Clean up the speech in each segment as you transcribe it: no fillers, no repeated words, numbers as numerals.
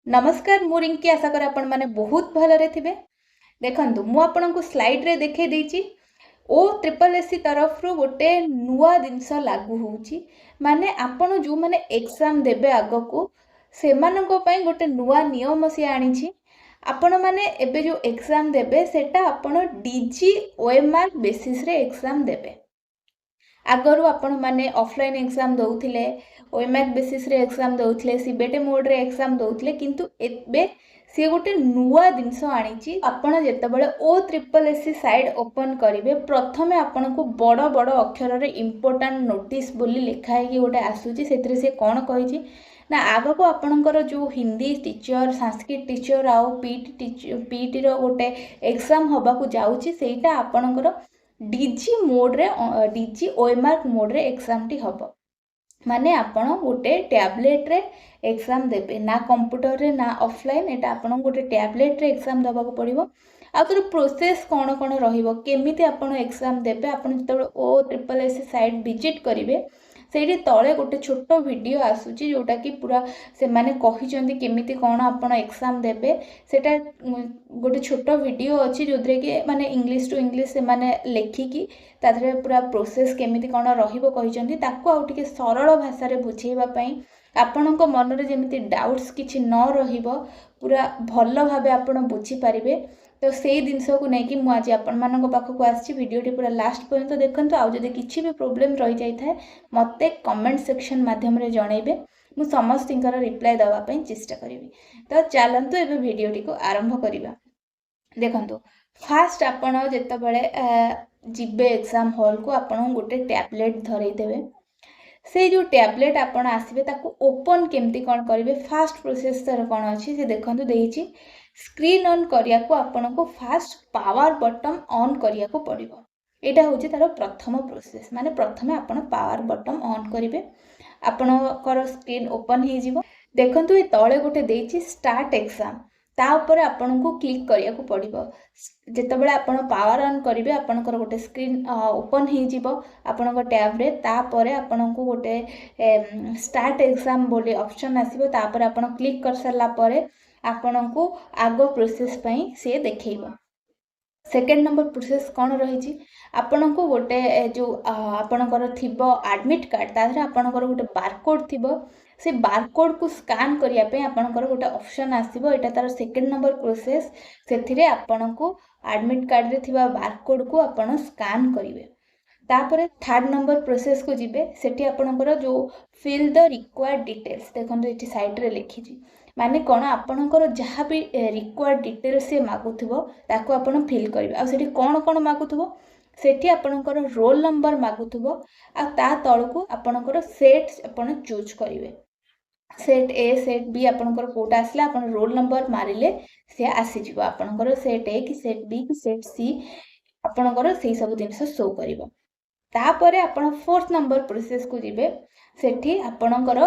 नमस्कार मु रिंकी आशा कर आपण माने बहुत भलरे थिबे। देखंतु मु आपनकु स्लाइड रे देखे देइची ओ ट्रिपल एससी तरफ रो गोटे नुआ जिनस लागू होउची माने आपण जो माने एग्जाम देबे आगको सेमानको पई गोटे नुआ नियम से आनीची। आपण माने एबे जो एग्जाम देबे सेटा आपण डीजी ओएमआर बेसिस रे एग्जाम देबे। आगरू आपण माने ऑफलाइन एग्जाम दउथिले ओएमआर बेसिस रे एग्जाम दउथिले सीबीटी मोड रे एग्जाम दउथिले किंतु एबे सी गोटे नुआ जिनस आनीची। आपण जेतेबेले ओ ट्रिपल एससी साइड ओपन करिवे प्रथमे आपण को बड़ बड़ अक्षर रे इंपोर्टेंट नोटिस बोली लिखा है कि गोटे आसुची सेतरे से कोन कहिची ना आगो को आपणकर जो हिंदी टीचर संस्कृत टीचर आउ पीटी रो गोटे एग्जाम होबा को जाउची सेटा आपणकर डीजी मोड रे डीजी ओएमआर मोड रे एग्जाम टी हबो। माने आपण गोटे टैबलेट रे एग्जाम देबे ना कंप्यूटर रे ना ऑफलाइन एटा आपण गोटे टैबलेट रे एग्जाम दबा को पड़िबो। आ तर प्रोसेस कोन कोन रहिबो केमिति आपण एग्जाम देबे आपण जतबे ओ ट्रिपल एससी साइट विजिट करिवे सेठी तळे गोटे छोटो वीडियो आसुची जोटा कि पूरा से माने कहिचंदी केमिति कोन आपण एग्जाम देबे सेटा गोटे छोटो वीडियो अछि जोद्रे कि माने इंग्लिश टू इंग्लिश से माने लेखि कि ताधरे पूरा प्रोसेस केमिति कोन रहिबो कहिचंदी ताको आ टिके सरल भाषा रे बुझेइबा पई आपणको मन रे जेमिति डाउट्स किछि न रहिबो पूरा भलो भाबे आपण बुझी पारिबे। तो सेई दिनसो को नै कि मु आज आपण मानको पाखो को आछि वीडियोटी पूरा लास्ट पर्यंत देखंतु। आ जदि किछि भी प्रॉब्लम रहि जाई थाए मते कमेंट सेक्शन माध्यम रे जणैबे मु समस्तिंकर रिप्लाई दवा पई चेष्टा करिवि। तो चलंतु एबे वीडियोटी को आरंभ करिबा। देखंतु फास्ट आपण जेतेबेले जिबे एग्जाम हॉल को आपण गोटे टैबलेट धरै देबे से जो टैबलेट आपण आसीबे ताको ओपन केमती कोन करिवे फास्ट प्रोसेस तर कोन अछि से देखंतु देइची स्क्रीन ऑन करिया को आपण को फास्ट पावर बटन ऑन करिया को पड़िबो। एटा होची तार प्रथम प्रोसेस माने प्रथमे आपण पावर बटन ऑन करिवे आपण कर स्क्रीन ओपन हे जिवो। देखंतु ए तळे गोटे देइची स्टार्ट एग्जाम ता ऊपर आपण को क्लिक करिया को पड़िबो। जेतेबेले आपण पावर ऑन करिवे आपण कर गोटे स्क्रीन ओपन हे जिवो आपण को टैब रे ता परे आपण को गोटे स्टार्ट एग्जाम बोली ऑप्शन आसीबो ता पर आपण क्लिक कर सरला परे आपण को आगो प्रोसेस पई से देखैबो। सेकेंड नंबर प्रोसेस कौन रही आपण को गोटे जो आपणकर थिबो एडमिट कार्ड ताधरे आपणकर गोटे बारकोड थिबो से बारकोड को स्कैन करिया पे आपणकर गोटे ऑप्शन आसीबो। एटा तार सेकेंड नंबर प्रोसेस सेथिरे आपण को एडमिट कार्ड रे थिबा बारकोड को आपण स्कैन करिवे। तापरे थर्ड नंबर प्रोसेस को जिबे सेठी आपणकर जो फिल द रिक्वायर्ड डिटेल्स देखंतु एठी साइड रे लिखिजी माने कोन आपणकर जहाँ भी रिक्वायर्ड डिटेल्स से मागुथबो ताको आपण फिल करिवे। आ सेठी कोन कोन मागुथबो सेठी आपणकर रोल नंबर मागुथबो आ ता तळको आपणकर सेट आपण चूज करिवे। सेट ए सेट बी आपणकर कोटा आसला आपण रोल नंबर मारिले से आसी जिवो आपणकर सेट ए कि सेट बी कि सेट सी आपणकर सेही सब जिंस शो करिवो। तापरे आपण फोर्थ नंबर प्रोसेस को जिबे सेठी आपणकर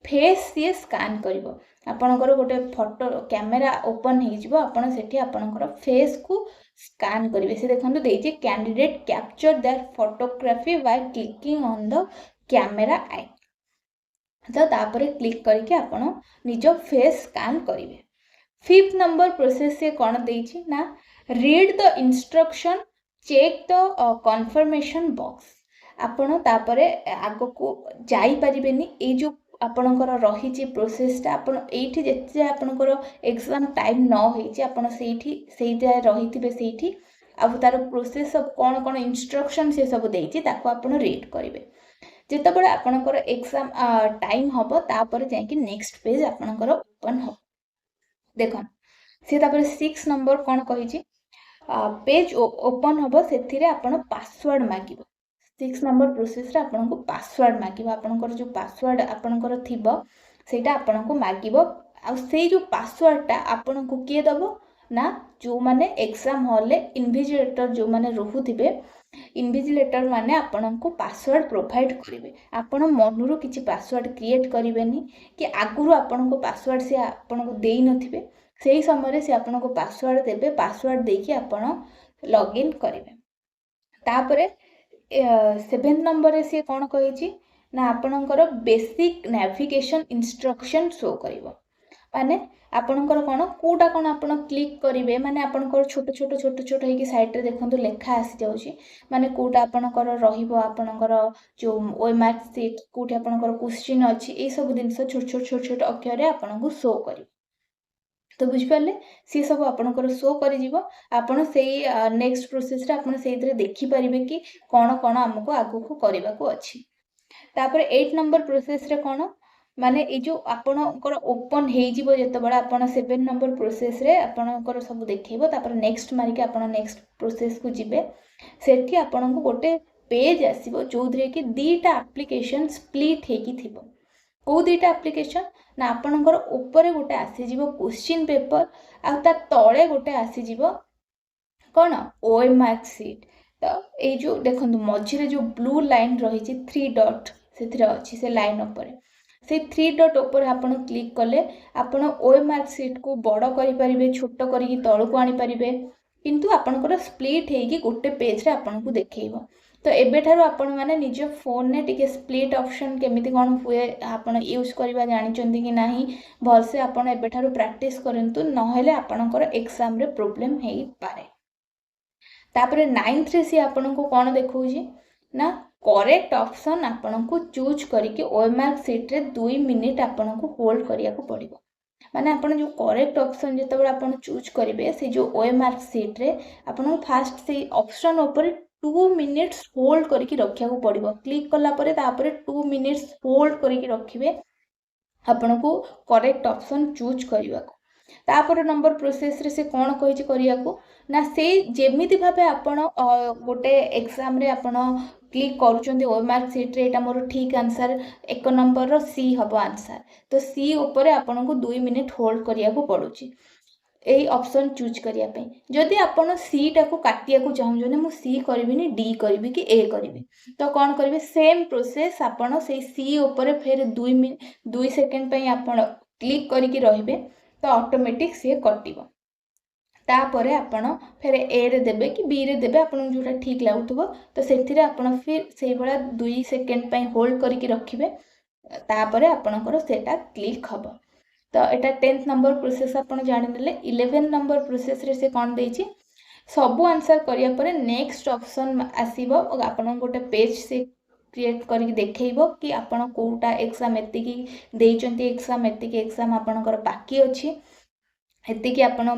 फेस से स्कैन करिवो आपणकर गोटे फोटो कैमेरा ओपन हे जिवो आपण सेठी आपणकर फेस को स्कैन करिवे। से देखंतु देइजे candidate capture their photography by clicking on the camera आई तो तापरे क्लिक करके आपण निजो फेस स्कैन करिवे। फिफ्थ नंबर प्रोसेस से कोन देइछि ना read the instruction check the confirmation box आपण तापरे आगो को जाई परिबेनी ए जो आपणकर रही प्रोसेसटा आपण एठी जेते आपणकर एग्जाम टाइम न होई आपण सेठी सेही जाय रहिथिबे सेठी आ तार प्रोसेस सब कोन कोन इंस्ट्रक्शन से सब देइछि ताको आपण रीड करिवे। जेतेबेले आपणकर एग्जाम टाइम हबो तापर जाय कि नेक्स्ट पेज आपणकर ओपन हो। देखन से तापर 6 नंबर कोन कहिछि पेज ओपन हबो सेथिरे आपण पासवर्ड मागिबो। 6 नंबर प्रोसेस रे आपन को पासवर्ड मागिबो आपनकर जो पासवर्ड आपनकर थिबो सेटा आपन को मागिबो आ सेही जो पासवर्डटा आपन को किए दबो ना जो माने एग्जाम हॉल रे इन्विजिलेटर जो माने रहुथिबे इन्विजिलेटर माने आपन को पासवर्ड प्रोवाइड करिवे। आपन मनुरु किछि पासवर्ड क्रिएट करिवेनी कि आगुरु आपन को पासवर्ड से आपन को देई नथिबे सेही समय रे से आपन को पासवर्ड देबे पासवर्ड देकी आपन लॉगिन करिवे। तापरे 7 नंबर से कौन कही ना आपणकर बेसिक नेविगेशन इंस्ट्रक्शन शो करिवो माने आपणकर कौन कौटा कौन आपण क्लिक करेंगे माने आपणकर छोट छोट छोट छोट होगी साइड रे देखो लेखा आसी जाऊँगी माने कौटा आपणकर आपणकर जो ओएमआर सीट कौटी आपणकर क्वेश्चन अच्छी ये सब जिन छोट छोट छोट छोट अक्षर आपको शो कर तो बुझिपारे सी सब आपणकर शो कर नेक्स्ट प्रोसेस रे आपण से देखिपारे कि कौन कौन आमको आगु को करने को अच्छी तापर 8 नंबर प्रोसेस रे कौन माने ये जो आपणकर ओपन हो जितेबाला आपण 7 नंबर प्रोसेस रे आपणकर सब देखिबो तापर नेक्स्ट मारिके आपण नेक्स्ट प्रोसेस को जिबे सेठी आपणको गोटे पेज आसीबो जोधरे कि दीटा एप्लिकेशन स्प्लिट हेकी थिबो को दीटा एप्लिकेशन ना आपणकर ऊपर गोटे आसी जिवो क्वेश्चन पेपर आ ता तळे गोटे आसी जिवो कोन ओएमआर सीट तो ये जो देखंतु मझिरे जो ब्लू लाइन रही 3 डॉट से अच्छी से लाइन ऊपर से 3 डॉट ऊपर आपण क्लिक कले आपण ओएमआर सीट को बड़ करि परिबे छोट करिकि तळु को आनी परिबे किंतु आपणकर स्प्लिट हेकी गोटे पेज रे आपण को देखैबो तो एबे ठारो आपण माने निज फोन ने टिके स्प्लिट ऑप्शन केमिति कोन हुए आपण यूज करबा जानि चंदी कि नाही भल से आपण एबे ठारो प्रैक्टिस करंतु नहेले आपणकर एग्जाम रे प्रॉब्लम हेई पारे तापरे 9th रे सी आपण को कोन देखौजी ना करेक्ट ऑप्शन आपन को चूज करके ओएमआर सीट रे 2 मिनिट आपन को होल्ड करिया को पड़िबो माने आपन जो करेक्ट ऑप्शन जेतबे आपन चूज करिवे से जो ओएमआर सीट रे आपन फास्ट से ऑप्शन ऊपर 2 मिनिट्स होल्ड करके रखिया को पड़िबो क्लिक कला परे तापरे 2 मिनिट्स होल्ड करके रखिबे आपन को करेक्ट ऑप्शन चूज करिवा को तापर नंबर प्रोसेस रे से कोन कहिछि करिया को ना से जेमिति भाबे आपण गोटे एग्जाम रे आपण क्लिक करूचंदी ओएमआर सीट रे एटा मोर ठीक आंसर 1 नंबर रो सी हबो आंसर तो सी ऊपर आपण को 2 मिनिट होल्ड करिया को पड़ुची एई ऑप्शन चूज करिया पे जदि आपण सी टा को काटिया को चाहउजने मु सी करबिनी डी करबी कि ए करबी तो कोन करबे सेम प्रोसेस आपण से सी ऊपर फिर 2 सेकंड पे आपण क्लिक करके रहिबे तो ऑटोमेटिक से कटिबो तापरे आपण फिर ए रे देबे कि बी रे देबे आपण जोटा ठीक लागुथबो तो सेथिरे आपण फिर सेही बळा 2 सेकंड पे होल्ड करके रखिबे तापरे आपणकर सेटा क्लिक हबो तो एटा 10th नंबर प्रोसेस आपण जानि नेले 11 नंबर प्रोसेस रे से कोन देछि सब आंसर करिया परे नेक्स्ट ऑप्शन आसीबो आपण गोटे पेज से क्रिएट करके देखैबो कि आपण कोटा एग्जाम एति की देइचंती एग्जाम एति की एग्जाम आपणकर बाकी अछि एति की आपण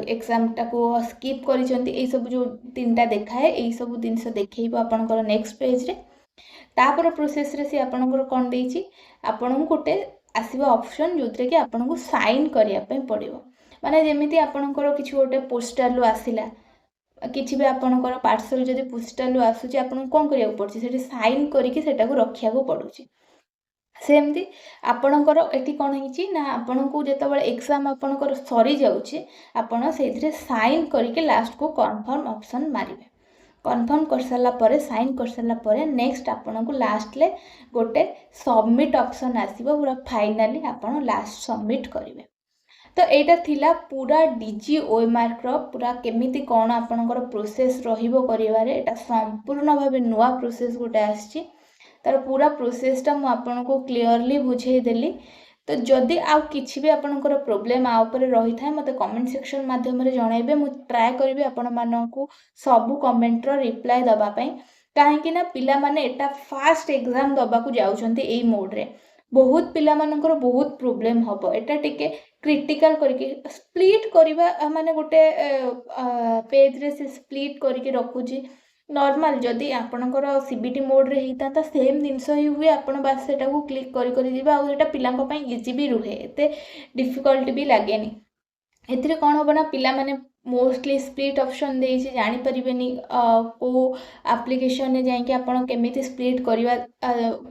एग्जाम टा को स्किप करिसंती ए सब जो तीनटा देखाए ए सब दिनस देखैबो आपणकर नेक्स्ट पेज रे तापर प्रोसेस रे से आपणकर कोन देइछि आपण गोटे आसीबो ऑप्शन जोतरे कि आपण को साइन करिया पे पड़िबो माने जेमिति आपणकर किछि गोटे पोस्टर लो आसिला किछि भी आपणकर पार्सल जदि पोस्टर लो आसुची आपण कोन करिया पड़छि सेठी साइन करिकि सेटा को रखिया को पड़ुची सेमती आपणकर एटी कोन हिची ना आपण को जेतबेले एग्जाम आपणकर सरी जाउची आपण सेथिरे साइन करिके लास्ट को कन्फर्म ऑप्शन मारिबे कन्फर्म कर साला परे साइन कर साला परे नेक्स्ट आपण को लास्ट ले गोटे सबमिट ऑप्शन आसीबो पूरा फाइनली आपण लास्ट सबमिट करिवे तो एटा थिला पूरा डीजी ओएमआर रो पूरा केमिति कोन आपणकर प्रोसेस रहिबो करिवारे एटा संपूर्ण भाबे नुवा प्रोसेस गोटे आछि तार पूरा प्रोसेसटा मु आपन को क्लियरली बुझे देली तो जदि आउ किछि भी आपनकर प्रॉब्लम आ ऊपर रही थाए मते कमेंट सेक्शन माध्यम रे जणाइबे मु ट्राई करबी आपन मानन को सब कमेंट रो रिप्लाई दबा पई काहे कि ना पिला माने एटा फास्ट एग्जाम दबा को जाउछंती एई मोड रे बहुत पिला मानकर बहुत प्रॉब्लम हबो एटा टिके क्रिटिकल करके स्प्लिट करबा माने गोटे पेज रे से स्प्लिट करके रखुची नॉर्मल जदि आपणकर सीबीटी मोड रे हिता सेम जिनस ही हुए आपण बास सेटा को क्लिक करी करी दिबा आ एटा पिलांको पई इजी भी रुहे एते डिफिकल्ट भी लागेनी एथिरे कोन होबना पिला माने मोस्टली स्प्लिट ऑप्शन देइछि जानि परिबेनी को एप्लीकेशन ने जाई कि आपण केमिति स्प्लिट करबा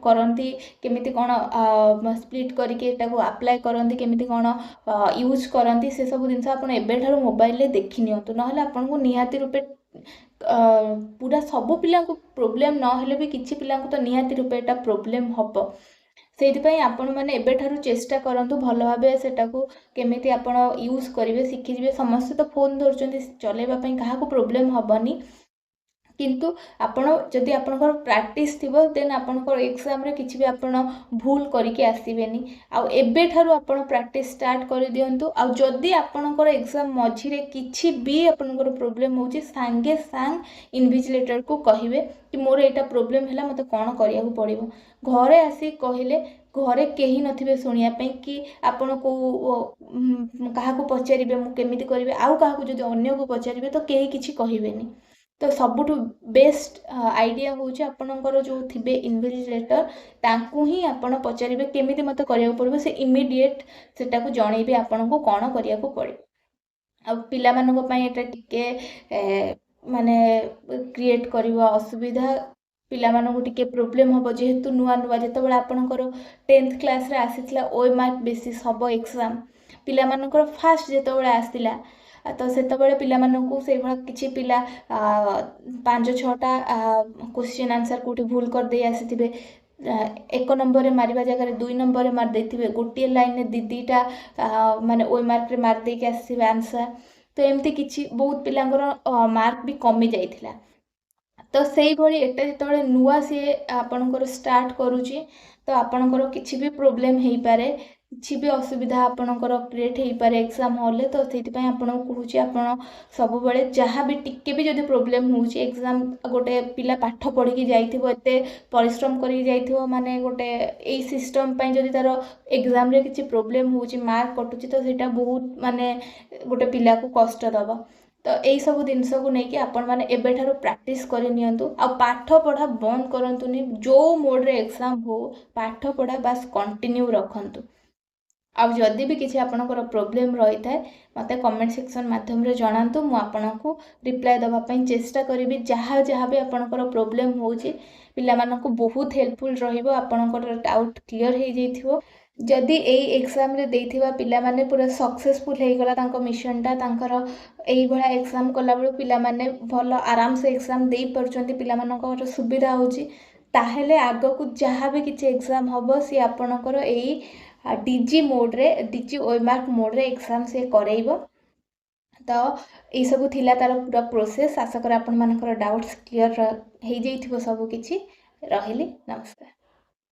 करंती केमिति कोन स्प्लिट करके एटा को अप्लाई करंती केमिति कोन यूज करंती से सब दिन आपण एबे ठारो मोबाइल ले देखि नियंतु नहले आपण को निहाती रूपे पूरा सब पिला को प्रॉब्लम न हेले भी किछि पिला को तो निहाती रूपे एटा प्रॉब्लम हबो सेति पई आपण माने एबे ठारू चेष्टा करंतु भलो भाबे सेटा को केमिति आपण यूज करिवे सिखि जिवे समस्त तो फोन धरचंती चलेबा पई काहा को प्रॉब्लम हबनी किंतु आपण जदि आपनकर प्रैक्टिस थिबो देन आपनकर एग्जाम रे किछि भी आपण भूल करके आसीबेनी आ एबे ठारू आपण प्रैक्टिस स्टार्ट कर दियंतु आ जदि आपनकर एग्जाम मझी रे किछि भी आपनकर प्रॉब्लम होउची सांगे सांग इन्विजिलेटर को कहिवे कि मोर एटा प्रॉब्लम हैला मते कोन करिया को पड़िबो घरे आसी कहिले घरे केही नथिबे सुनिया पे कि आपण को कहा को पचारिबे मु केमिति करिवे आउ कहा को जदि अन्य को पचारिबे तो केही किछि कहिबेनी तो सबुठु बेस्ट आइडिया होउची आपनकर जो थिबे इन्विजिलेटर तांकू ही आपण पचारिबे केमिति मते करिया पड़िबो से इमीडिएट सेटा को जणैबे आपण को कोन करिया को पड़िबो आ पिला मानको पई एटा टिके माने क्रिएट करिवो असुविधा पिला मानको टिके प्रॉब्लम होबो जेहेतु नुवा नुवा जेतबेला आपनकर 10th क्लास रे आसीतला ओएमआर बेसिस हबो एग्जाम पिला मानकर फास्ट जेतबेला आसीला तो सेतबेले पिला माननको से भला किछि पिला 5-6टा क्वेश्चन आंसर कोठी भूल कर दे आसीथिबे 1 नंबर रे मारिबा जगह रे 2 नंबर रे मार देथिबे गोटिए लाइन रे दीदीटा माने ओइ मार्क रे मार दे के आसीबे आंसर तो एमती किछि बहुत पिलांगर मार्क भी कमी जाइथिला तो सेही भली एटा जेतबेले नुवा से आपनकर स्टार्ट करूची तो आपनकर किछि भी प्रॉब्लम हेई पारे किछि भी असुविधा आपनकर क्रिएट हेई पारे एग्जाम हॉल तो सेति पय आपन कहूची आपन सब बेले जहाँ भी टिके भी जदि प्रॉब्लम होउची एग्जाम गोटे पिला पाठ पढ़ी की जाइथिबो एते परिश्रम करी जाइथिबो माने गोटे एई सिस्टम पय जदि तार एग्जाम रे किछि प्रॉब्लम होउची मार्क कटुची तो सेटा बहुत माने गोटे पिला को कष्ट दबो तो यही सब जिनस को लेकिन आपण मैंने एबे ठारू प्रैक्टिस कर नियंतु आ पाठ पढ़ा बंद करंतुनी जो मोड रे एग्जाम हो पाठ पढ़ा बस कंटिन्यू रखंतु आ जदि भी किसी आपनकर प्रॉब्लम रही थाए मते कमेंट सेक्शन माध्यम रे जणांतु मु आपनकु रिप्लाई दबा पई चेष्टा करिवि जहाँ जहाँ भी आपनकर प्रॉब्लम होउची पिला मानकु बहुत हेल्पफुल रहिबो आपनकर डाउट क्लियर हे जैथिबो जदि एई एग्जाम रे देइथिबा पिला माने पूरा सक्सेसफुल हे गला तांको मिशनटा तांकर एई भला एग्जाम कला बेलु पिला माने भलो आराम से एग्जाम देई परचंती पिला मानकर सुविधा होउची ताहेले आगो को जहाँ भी किछि एग्जाम हबो सी आपनकर एई डीजी मोड रे डीजी ओएमआर मोड रे एग्जाम से करेइबो तो ये सब थिला तार पूरा प्रोसेस आशा कर आपण मानकर डाउट्स क्लियर हे जैथिबो सब किछि रहिली नमस्कार।